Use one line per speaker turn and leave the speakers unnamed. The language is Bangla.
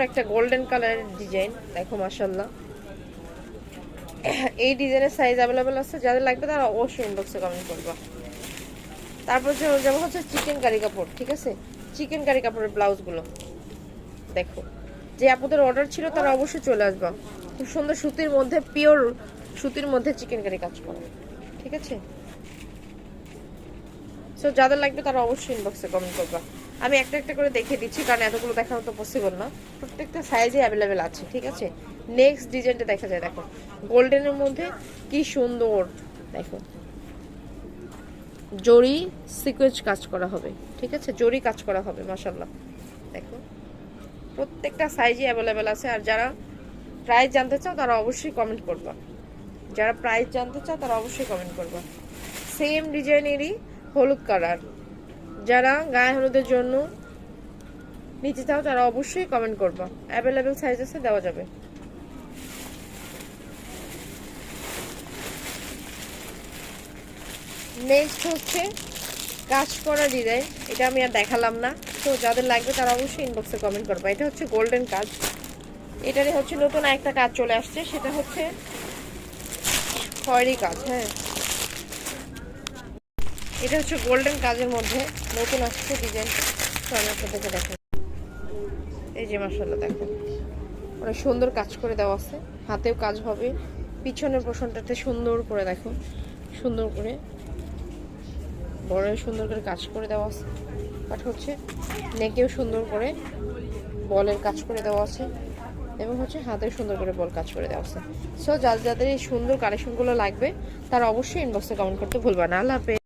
একটা গোল্ডেন কালারের ডিজাইন, দেখো মাশাআল্লাহ। এই ডিজাইনের সাইজ অ্যাভেলেবেল আছে, যাদের লাগবে তারা অবশ্যই ইনবক্সে কমেন্ট করবা। তারপর যেমন হচ্ছে চিকেন কারি কাপড়, ঠিক আছে, চিকেন কারি কাপড়ের ব্লাউজগুলো দেখো। যে আপুদের অর্ডার ছিল তারা অবশ্যই চলে আসবা। খুব সুন্দর সুতির মধ্যে, পিওর সুতির মধ্যে চিকেন কারি কাজ করা, ঠিক আছে। সো যাদের লাগবে তারা অবশ্যই ইনবক্সে কমেন্ট করবা। আমি একটা একটা করে দেখিয়ে দিচ্ছি, কারণ এতগুলো দেখানো তো পসিবল না। প্রত্যেকটা সাইজে অ্যাভেলেবেল আছে, ঠিক আছে। নেক্সট ডিজাইনটা দেখা যায়, দেখো গোল্ডেনের মধ্যে কি সুন্দর, দেখো জরি সিকোয়েন্স কাজ করা হবে, ঠিক আছে, জরি কাজ করা হবে মাশাআল্লাহ। দেখো প্রত্যেকটা সাইজে অ্যাভেলেবেল আছে। আর যারা প্রাইস জানতে চাও তারা অবশ্যই কমেন্ট করবা। যারা প্রাইস জানতে চাও তারা অবশ্যই কমেন্ট করবা। সেম ডিজাইনেরই হলুদ কালার, যারা গায়ে হলুদের জন্য নিতে চাও তারা অবশ্যই কমেন্ট করবা। অ্যাভেলেবেল সাইজ আছে, দেওয়া যাবে। নেক্সট হচ্ছে কাজ করা ডিজাইন, এটা আমি আর দেখালাম না। তো যাদের লাগবে তারা অবশ্যই ইনবক্সে কমেন্ট করবা। এটা হচ্ছে গোল্ডেন কাজ, এটারই হচ্ছে নতুন একটা কাজ চলে আসছে, সেটা হচ্ছে খয়েরি কাজ। হ্যাঁ, এটা হচ্ছে গোল্ডেন কাজের মধ্যে নতুন আসছে ডিজাইনটা। তো আমি আপনাদেরকে দেখো, এই যে মাশাআল্লাহ দেখো অনেক সুন্দর কাজ করে দেওয়া আছে, হাতেও কাজ হবে। পিছনের পোর্শনটাতে সুন্দর করে দেখো, সুন্দর করে বড় সুন্দর করে কাজ করে দেওয়া আছে। বাট হচ্ছে নেকেও সুন্দর করে বলের কাজ করে দেওয়া আছে, এবং হচ্ছে হাতেও সুন্দর করে বল কাজ করে দেওয়া আছে। সো যাদের এই সুন্দর কালেকশনগুলো লাগবে তারা অবশ্যই ইনবক্সে কমেন্ট করতে ভুলবা না। আল্লাহ হাফেজ।